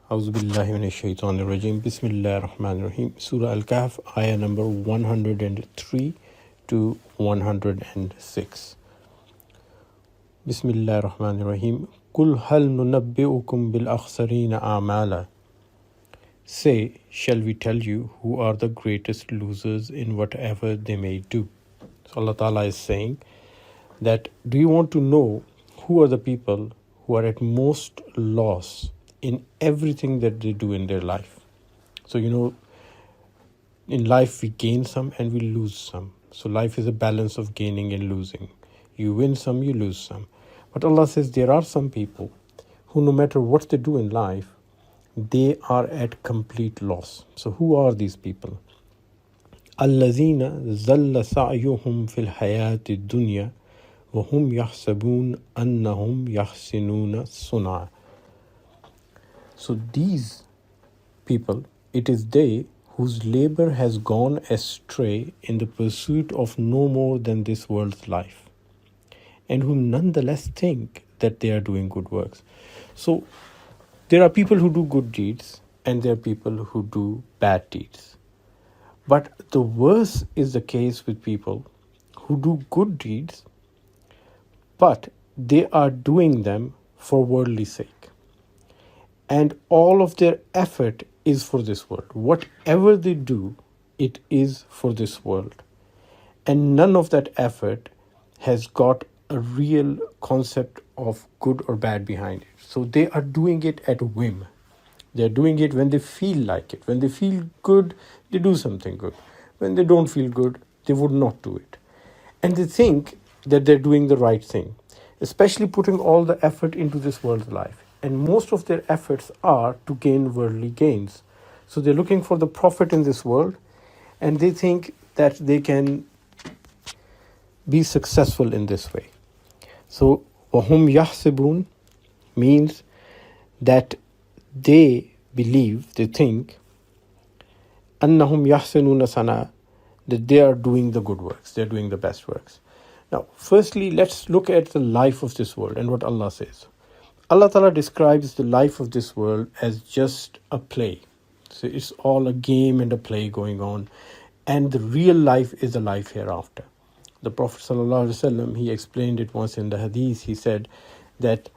A'udhu billahi minash shaitanir rajim. Bismillahir rahmanir rahim. Surah Al Kahf, ayah number 103 to 106. Bismillahir rahmanir rahim. Qul hal nunabbi'ukum bil akhsarina a'mala. Say, shall we tell you who are the greatest losers in whatever they may do? So Allah Ta'ala is saying that, do you want to know who are the people who are at most loss in everything that they do in their life? So, in life we gain some and we lose some. So life is a balance of gaining and losing. You win some, you lose some. But Allah says there are some people who, no matter what they do in life, they are at complete loss. So who are these people? الَّذِينَ ظَلَّ سَعْيُهُمْ فِي الْحَيَاةِ الدُّنْيَا وَهُمْ يَحْسَبُونَ أَنَّهُمْ يَحْسِنُونَ صُنْعًا. So these people, it is they whose labor has gone astray in the pursuit of no more than this world's life, and who nonetheless think that they are doing good works. So there are people who do good deeds and there are people who do bad deeds. But the worse is the case with people who do good deeds, but they are doing them for worldly sake. And all of their effort is for this world. Whatever they do, it is for this world. And none of that effort has got a real concept of good or bad behind it. So they are doing it at whim. They're doing it when they feel like it. When they feel good, they do something good. When they don't feel good, they would not do it. And they think that they're doing the right thing, especially putting all the effort into this world's life. And most of their efforts are to gain worldly gains. So they're looking for the profit in this world, and they think that they can be successful in this way. So وَهُمْ يَحْسِبُونَ means that they believe, they think, أَنَّهُمْ يَحْسِنُونَ صَنْعًا, that they are doing the good works, they're doing the best works. Now, firstly, let's look at the life of this world and what Allah says. Allah Ta'ala describes the life of this world as just a play. So it's all a game and a play going on. And the real life is the life hereafter. The Prophet ﷺ, he explained it once in the hadith. He said that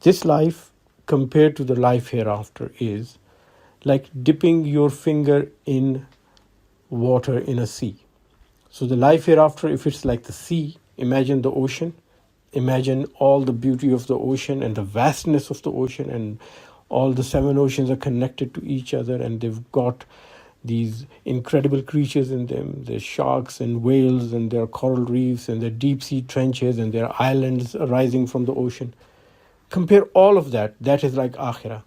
this life compared to the life hereafter is like dipping your finger in water in a sea. So the life hereafter, if it's like the sea, imagine the ocean. Imagine all the beauty of the ocean and the vastness of the ocean, and all the 7 oceans are connected to each other, and they've got these incredible creatures in them. There's sharks and whales, and there are coral reefs, and there are deep sea trenches, and there are islands arising from the ocean. Compare all of that. That is like akhirah.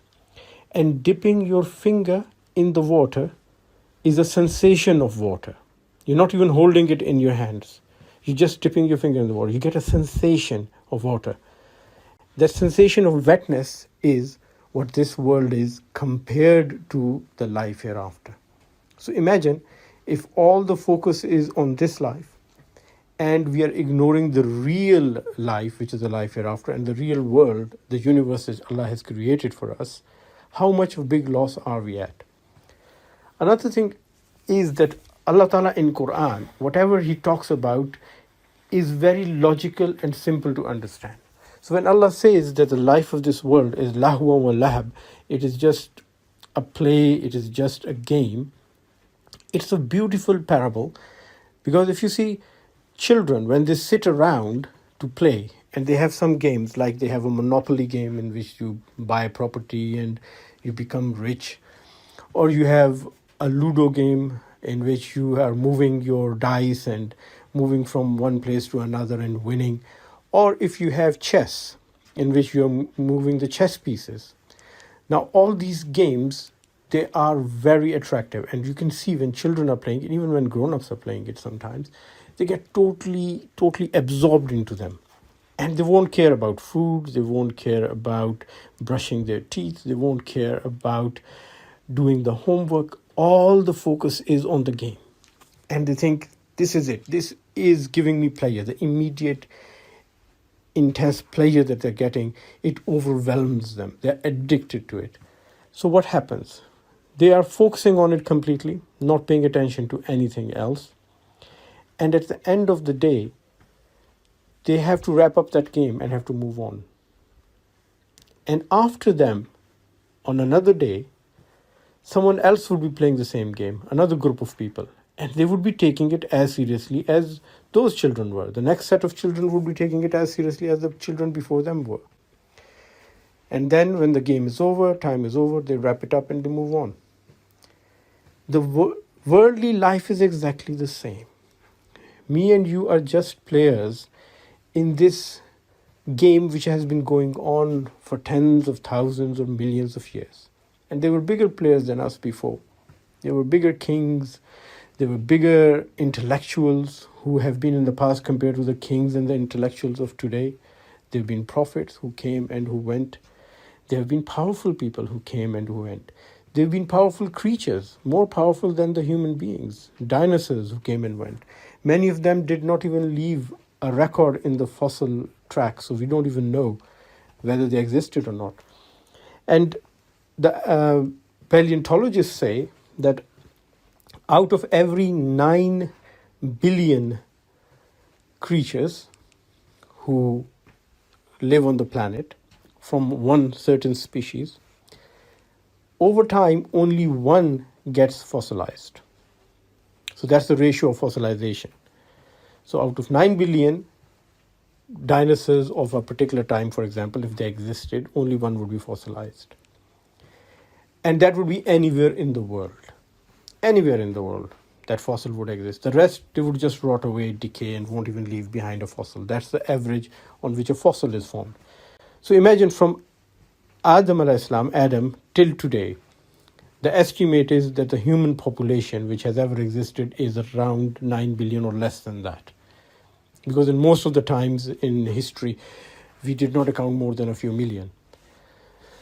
And dipping your finger in the water is a sensation of water. You're not even holding it in your hands. You're just dipping your finger in the water. You get a sensation of water. That sensation of wetness is what this world is compared to the life hereafter. So imagine if all the focus is on this life and we are ignoring the real life, which is the life hereafter, and the real world, the universe that Allah has created for us, how much of big loss are we at? Another thing is that Allah Ta'ala in Quran, whatever He talks about is very logical and simple to understand. So when Allah says that the life of this world is lahwa wa lahab, it is just a play, it is just a game, it's a beautiful parable. Because if you see children, when they sit around to play, and they have some games, like they have a monopoly game in which you buy a property and you become rich, or you have a Ludo game in which you are moving your dice and moving from one place to another and winning, or if you have chess in which you are moving the chess pieces. Now all these games, they are very attractive, and you can see when children are playing it, even when grown-ups are playing it sometimes, they get totally absorbed into them. And they won't care about food, they won't care about brushing their teeth, they won't care about doing the homework. All the focus is on the game. And they think, this is it. This is giving me pleasure. The immediate, intense pleasure that they're getting, it overwhelms them. They're addicted to it. So what happens? They are focusing on it completely, not paying attention to anything else. And at the end of the day, they have to wrap up that game and have to move on. And after them, on another day, someone else would be playing the same game, another group of people, and they would be taking it as seriously as those children were. The next set of children would be taking it as seriously as the children before them were. And then when the game is over, time is over, they wrap it up and they move on. The worldly life is exactly the same. Me and you are just players in this game which has been going on for tens of thousands or millions of years. And there were bigger players than us before. There were bigger kings, there were bigger intellectuals who have been in the past compared to the kings and the intellectuals of today. There have been prophets who came and who went. There have been powerful people who came and who went. There have been powerful creatures, more powerful than the human beings, dinosaurs who came and went. Many of them did not even leave a record in the fossil track, so we don't even know whether they existed or not. And the paleontologists say that out of every 9 billion creatures who live on the planet from one certain species, over time only one gets fossilized. So that's the ratio of fossilization. So out of 9 billion dinosaurs of a particular time, for example, if they existed, only one would be fossilized. And that would be anywhere in the world. Anywhere in the world that fossil would exist. The rest, they would just rot away, decay, and won't even leave behind a fossil. That's the average on which a fossil is formed. So imagine from Adam till today, the estimate is that the human population which has ever existed is around 9 billion or less than that. Because in most of the times in history, we did not account more than a few million.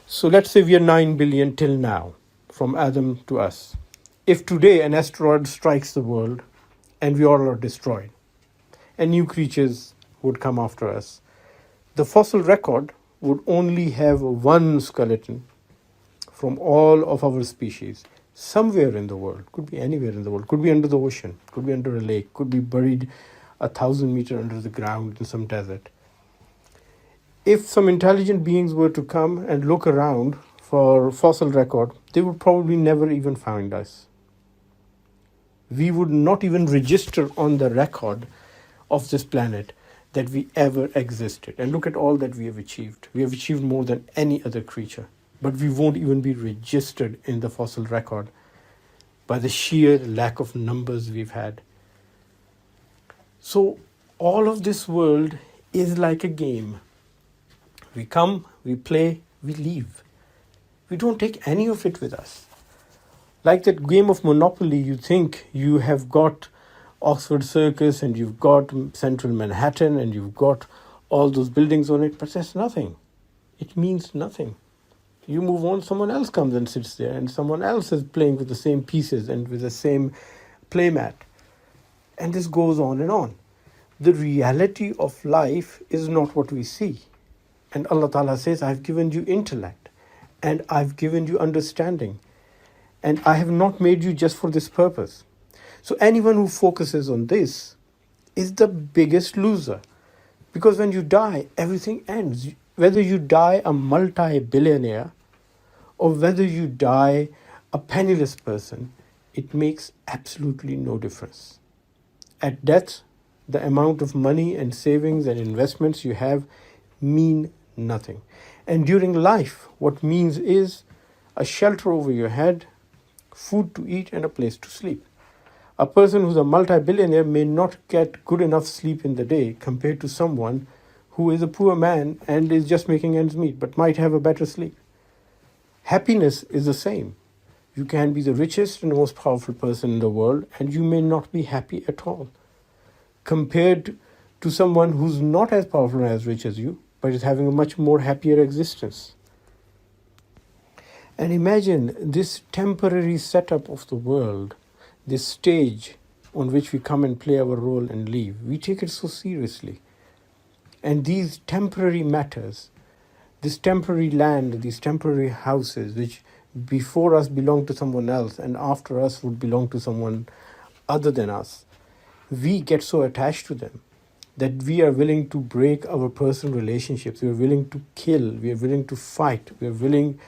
So let's say we are 9 billion till now, from Adam to us. If today an asteroid strikes the world and we all are destroyed, and new creatures would come after us, the fossil record would only have one skeleton from all of our species somewhere in the world. Could be anywhere in the world. Could be under the ocean. Could be under a lake. Could be buried 1,000 meters under the ground in some desert. If some intelligent beings were to come and look around for fossil record, they would probably never even find us. We would not even register on the record of this planet that we ever existed. And look at all that we have achieved. We have achieved more than any other creature, but we won't even be registered in the fossil record by the sheer lack of numbers we've had. So all of this world is like a game. We come, we play, we leave. We don't take any of it with us. Like that game of Monopoly, you think you have got Oxford Circus and you've got Central Manhattan and you've got all those buildings on it, but that's nothing. It means nothing. You move on, someone else comes and sits there, and someone else is playing with the same pieces and with the same playmat. And this goes on and on. The reality of life is not what we see. And Allah Ta'ala says, I've given you intellect and I've given you understanding. And I have not made you just for this purpose. So anyone who focuses on this is the biggest loser. Because when you die, everything ends. Whether you die a multi-billionaire or whether you die a penniless person, it makes absolutely no difference. At death, the amount of money and savings and investments you have mean nothing. And during life, what means is a shelter over your head, food to eat, and a place to sleep. A person who's a multi-billionaire may not get good enough sleep in the day compared to someone who is a poor man and is just making ends meet, but might have a better sleep. Happiness is the same. You can be the richest and most powerful person in the world, and you may not be happy at all, compared to someone who's not as powerful and as rich as you, but is having a much more happier existence. And imagine this temporary setup of the world, this stage on which we come and play our role and leave. We take it so seriously. And these temporary matters, this temporary land, these temporary houses, which before us belonged to someone else and after us would belong to someone other than us, we get so attached to them that we are willing to break our personal relationships, we are willing to kill, we are willing to fight, we are willing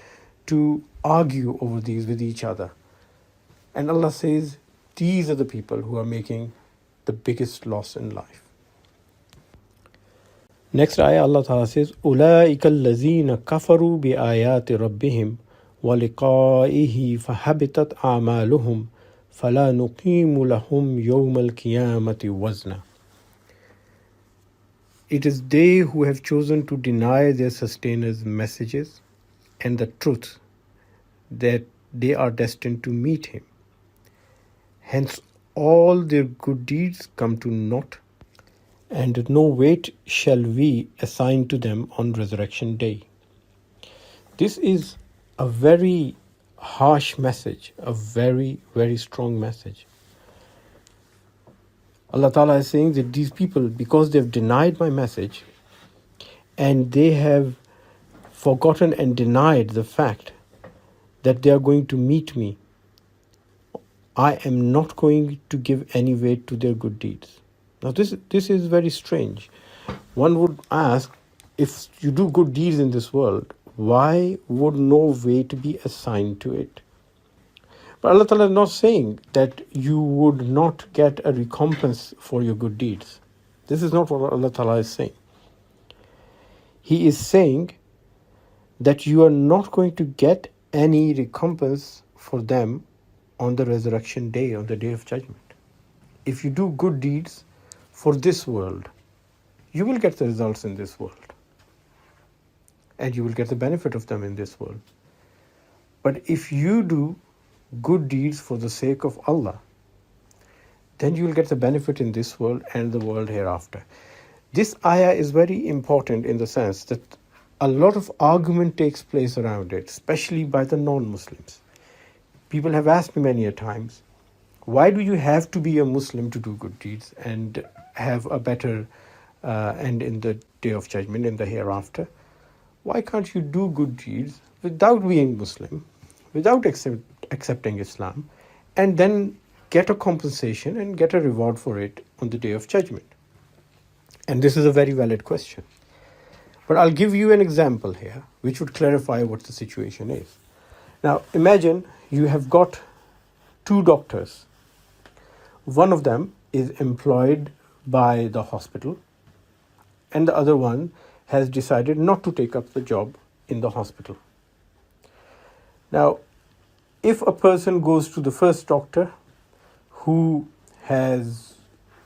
to argue over these with each other. And Allah says, these are the people who are making the biggest loss in life. Next ayah, Allah Ta'ala says, أُولَٰئِكَ الَّذِينَ كَفَرُوا بِآيَاتِ رَبِّهِمْ وَلِقَائِهِ فَحَبِطَتْ أَعْمَالُهُمْ فَلَا نُقِيمُ لَهُمْ يَوْمَ الْقِيَامَةِ وَزْنًا. It is they who have chosen to deny their sustainers' messages and the truth that they are destined to meet him. Hence all their good deeds come to naught, and no weight shall we assign to them on resurrection day. This is a very harsh message, a very, very strong message. Allah Ta'ala is saying that these people, because they've denied my message and they have forgotten and denied the fact that they are going to meet me, I am not going to give any weight to their good deeds. Now this is very strange. One would ask, if you do good deeds in this world, why would no weight be assigned to it? But Allah Ta'ala is not saying that you would not get a recompense for your good deeds. This is not what Allah Ta'ala is saying. He is saying that you are not going to get any recompense for them on the resurrection day, on the day of judgment. If you do good deeds for this world, you will get the results in this world. And you will get the benefit of them in this world. But if you do good deeds for the sake of Allah, then you will get the benefit in this world and the world hereafter. This ayah is very important in the sense that a lot of argument takes place around it, especially by the non-Muslims. People have asked me many a times, why do you have to be a Muslim to do good deeds and have a better end in the day of judgment, in the hereafter? Why can't you do good deeds without being Muslim, without accepting Islam, and then get a compensation and get a reward for it on the day of judgment? And this is a very valid question. But I'll give you an example here which would clarify what the situation is. Now imagine you have got two doctors. One of them is employed by the hospital and the other one has decided not to take up the job in the hospital. Now, if a person goes to the first doctor who has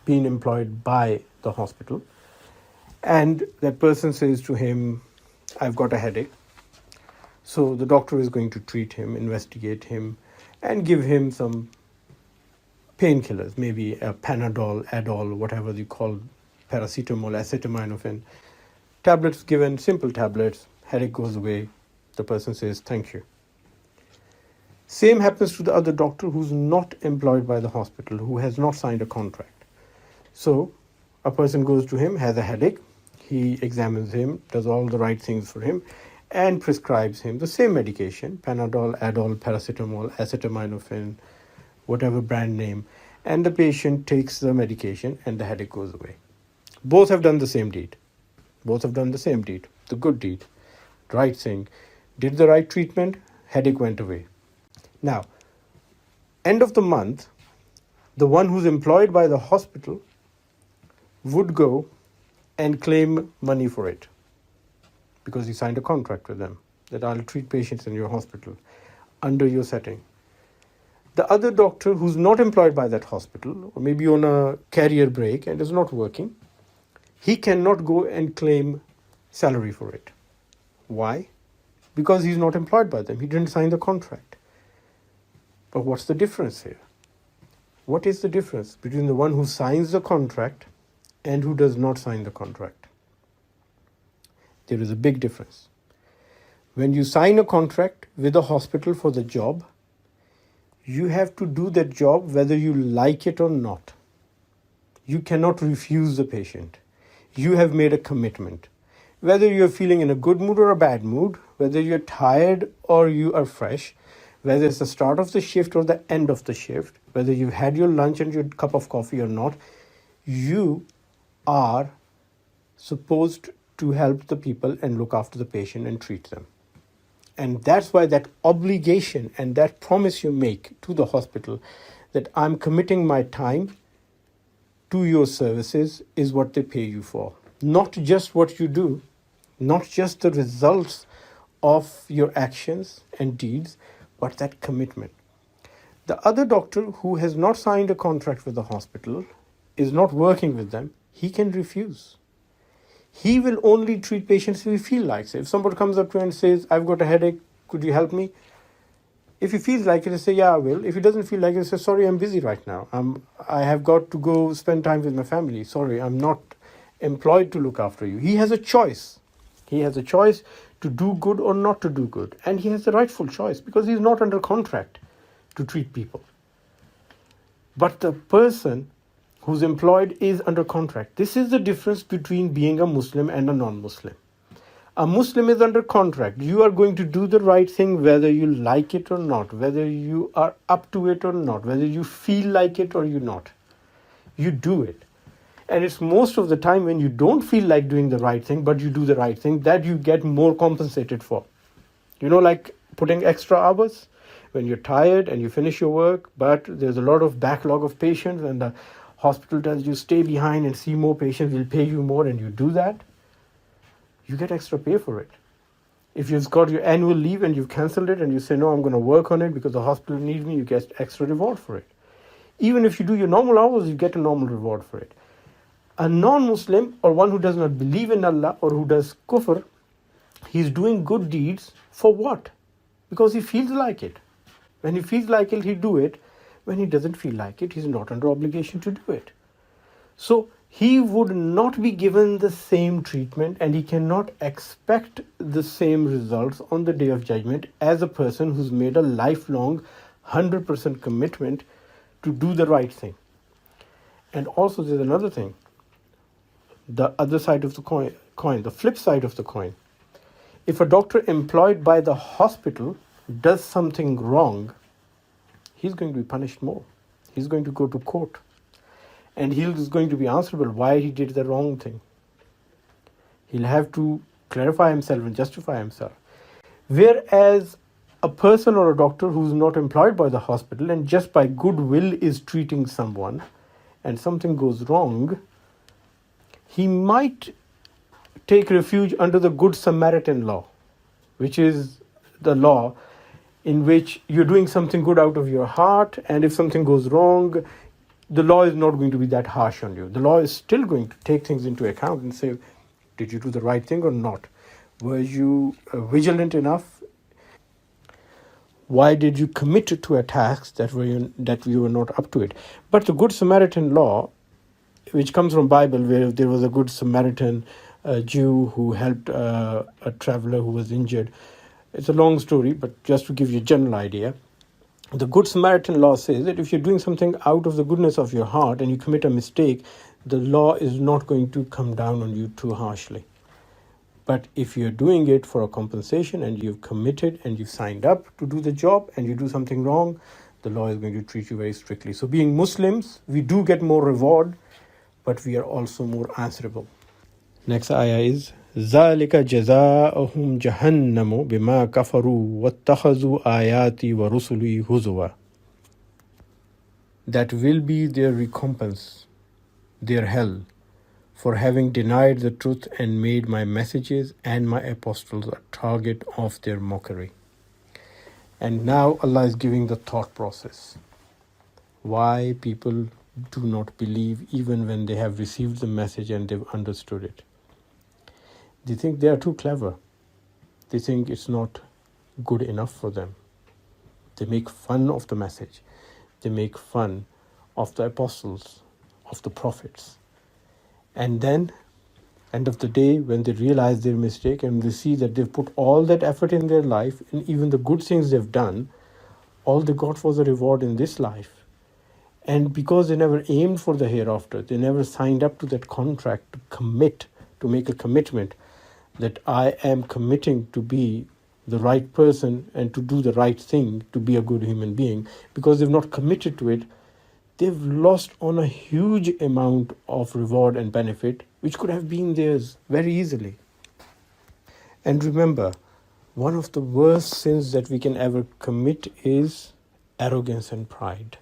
been employed by the hospital and that person says to him, I've got a headache, so the doctor is going to treat him, investigate him, and give him some painkillers, maybe a Panadol, Adol, whatever you call paracetamol, acetaminophen. Tablets given, simple tablets, headache goes away, the person says, thank you. Same happens to the other doctor who's not employed by the hospital, who has not signed a contract. So a person goes to him, has a headache, he examines him, does all the right things for him, and prescribes him the same medication, Panadol, Adol, paracetamol, acetaminophen, whatever brand name, and the patient takes the medication and the headache goes away. Both have done the same deed. Both have done the same deed, the good deed, right thing, did the right treatment, headache went away. Now, end of the month, the one who's employed by the hospital would go and claim money for it because he signed a contract with them that I'll treat patients in your hospital under your setting. The other doctor who's not employed by that hospital or maybe on a career break and is not working, he cannot go and claim salary for it. Why? Because he's not employed by them. He didn't sign the contract. But what's the difference here? What is the difference between the one who signs the contract and who does not sign the contract? There is a big difference. When you sign a contract with a hospital for the job, you have to do that job whether you like it or not. You cannot refuse the patient. You have made a commitment. Whether you're feeling in a good mood or a bad mood, whether you're tired or you are fresh, whether it's the start of the shift or the end of the shift, whether you've had your lunch and your cup of coffee or not, you are supposed to help the people and look after the patient and treat them. And that's why that obligation and that promise you make to the hospital that I'm committing my time to your services is what they pay you for. Not just what you do, not just the results of your actions and deeds, but that commitment. The other doctor who has not signed a contract with the hospital, is not working with them, he can refuse. He will only treat patients if he feels like it. If somebody comes up to him and says, I've got a headache, could you help me? If he feels like it, he'll say, yeah, I will. If he doesn't feel like it, he'll say, sorry, I'm busy right now. I have got to go spend time with my family. Sorry, I'm not employed to look after you. He has a choice. He has a choice to do good or not to do good. And he has the rightful choice because he's not under contract to treat people. But the person who's employed is under contract. This is the difference between being a Muslim and a non-Muslim. A Muslim is under contract. You are going to do the right thing whether you like it or not, whether you are up to it or not, whether you feel like it or you're not. You do it. And it's most of the time when you don't feel like doing the right thing, but you do the right thing, that you get more compensated for. You know, like putting extra hours when you're tired and you finish your work, but there's a lot of backlog of patients and the hospital tells you stay behind and see more patients, we'll pay you more, and you do that, you get extra pay for it. If you've got your annual leave and you've cancelled it and you say, no, I'm going to work on it because the hospital needs me, you get extra reward for it. Even if you do your normal hours, you get a normal reward for it. A non-Muslim or one who does not believe in Allah or who does kufr, he's doing good deeds for what? Because he feels like it. When he feels like it, he'll do it. When he doesn't feel like it, he's not under obligation to do it. So he would not be given the same treatment and he cannot expect the same results on the Day of Judgment as a person who's made a lifelong 100% commitment to do the right thing. And also there's another thing. The other side of the coin, the flip side of the coin. If a doctor employed by the hospital does something wrong, he's going to be punished more. He's going to go to court. And he's going to be answerable why he did the wrong thing. He'll have to clarify himself and justify himself. Whereas a person or a doctor who's not employed by the hospital and just by goodwill is treating someone and something goes wrong, he might take refuge under the Good Samaritan law, which is the law in which you're doing something good out of your heart, and if something goes wrong, the law is not going to be that harsh on you. The law is still going to take things into account and say, did you do the right thing or not? Were you vigilant enough? Why did you commit to a task that you were not up to it? But the Good Samaritan law, which comes from Bible, where there was a Good Samaritan Jew who helped a traveler who was injured. It's a long story, but just to give you a general idea, the Good Samaritan law says that if you're doing something out of the goodness of your heart and you commit a mistake, the law is not going to come down on you too harshly. But if you're doing it for a compensation and you've committed and you've signed up to do the job and you do something wrong, the law is going to treat you very strictly. So being Muslims, we do get more reward, but we are also more answerable. Next ayah is ذَلِكَ جَزَاؤُهُمْ جَهَنَّمُ بِمَا كَفَرُوا وَاتَّخَذُوا آيَاتِي وَرُسُلِي هُزُوًا. That will be their recompense, their hell, for having denied the truth and made my messages and my apostles a target of their mockery. And now Allah is giving the thought process. Why people do not believe even when they have received the message and they've understood it. They think they are too clever. They think it's not good enough for them. They make fun of the message. They make fun of the apostles, of the prophets. And then, end of the day, when they realize their mistake and they see that they've put all that effort in their life and even the good things they've done, all they got was a reward in this life. And because they never aimed for the hereafter, they never signed up to that contract to commit, to make a commitment that I am committing to be the right person and to do the right thing, to be a good human being, because they've not committed to it, they've lost on a huge amount of reward and benefit, which could have been theirs very easily. And remember, one of the worst sins that we can ever commit is arrogance and pride.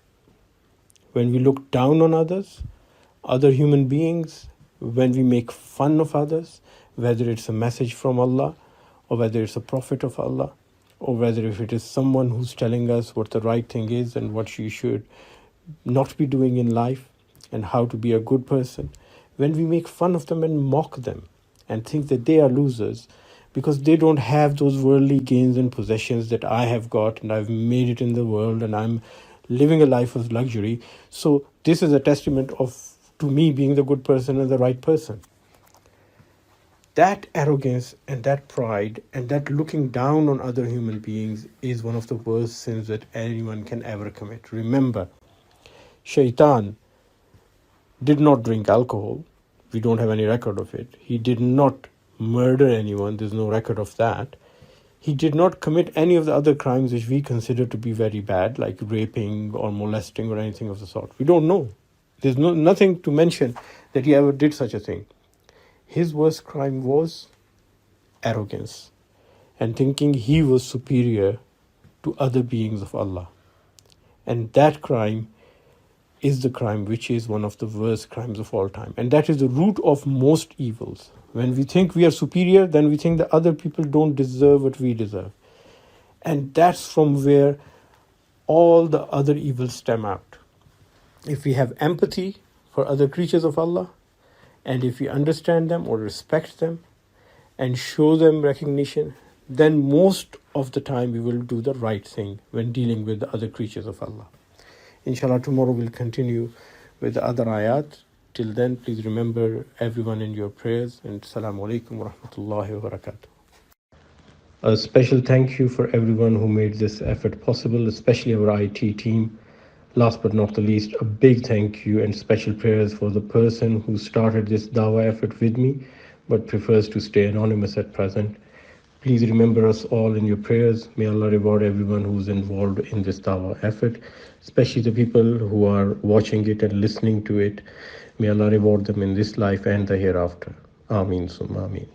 When we look down on others, other human beings, when we make fun of others, whether it's a message from Allah, or whether it's a prophet of Allah, or whether if it is someone who's telling us what the right thing is and what you should not be doing in life and how to be a good person, when we make fun of them and mock them and think that they are losers because they don't have those worldly gains and possessions that I have got and I've made it in the world and I'm living a life of luxury. So this is a testament to me being the good person and the right person. That arrogance and that pride and that looking down on other human beings is one of the worst sins that anyone can ever commit. Remember, Shaitan did not drink alcohol. We don't have any record of it. He did not murder anyone. There's no record of that. He did not commit any of the other crimes which we consider to be very bad, like raping or molesting or anything of the sort. We don't know. There's nothing to mention that he ever did such a thing. His worst crime was arrogance and thinking he was superior to other beings of Allah. And that crime is the crime which is one of the worst crimes of all time. And that is the root of most evils. When we think we are superior, then we think that other people don't deserve what we deserve. And that's from where all the other evils stem out. If we have empathy for other creatures of Allah, and if we understand them or respect them and show them recognition, then most of the time we will do the right thing when dealing with the other creatures of Allah. Inshallah, tomorrow we'll continue with the other ayat. Till then, please remember everyone in your prayers, and Assalamu alaikum wa rahmatullahi wa barakatuh. A special thank you for everyone who made this effort possible, especially our IT team. Last but not the least, a big thank you and special prayers for the person who started this dawah effort with me, but prefers to stay anonymous at present. Please remember us all in your prayers. May Allah reward everyone who's involved in this dawah effort, especially the people who are watching it and listening to it. May Allah reward them in this life and the hereafter. Ameen summa ameen.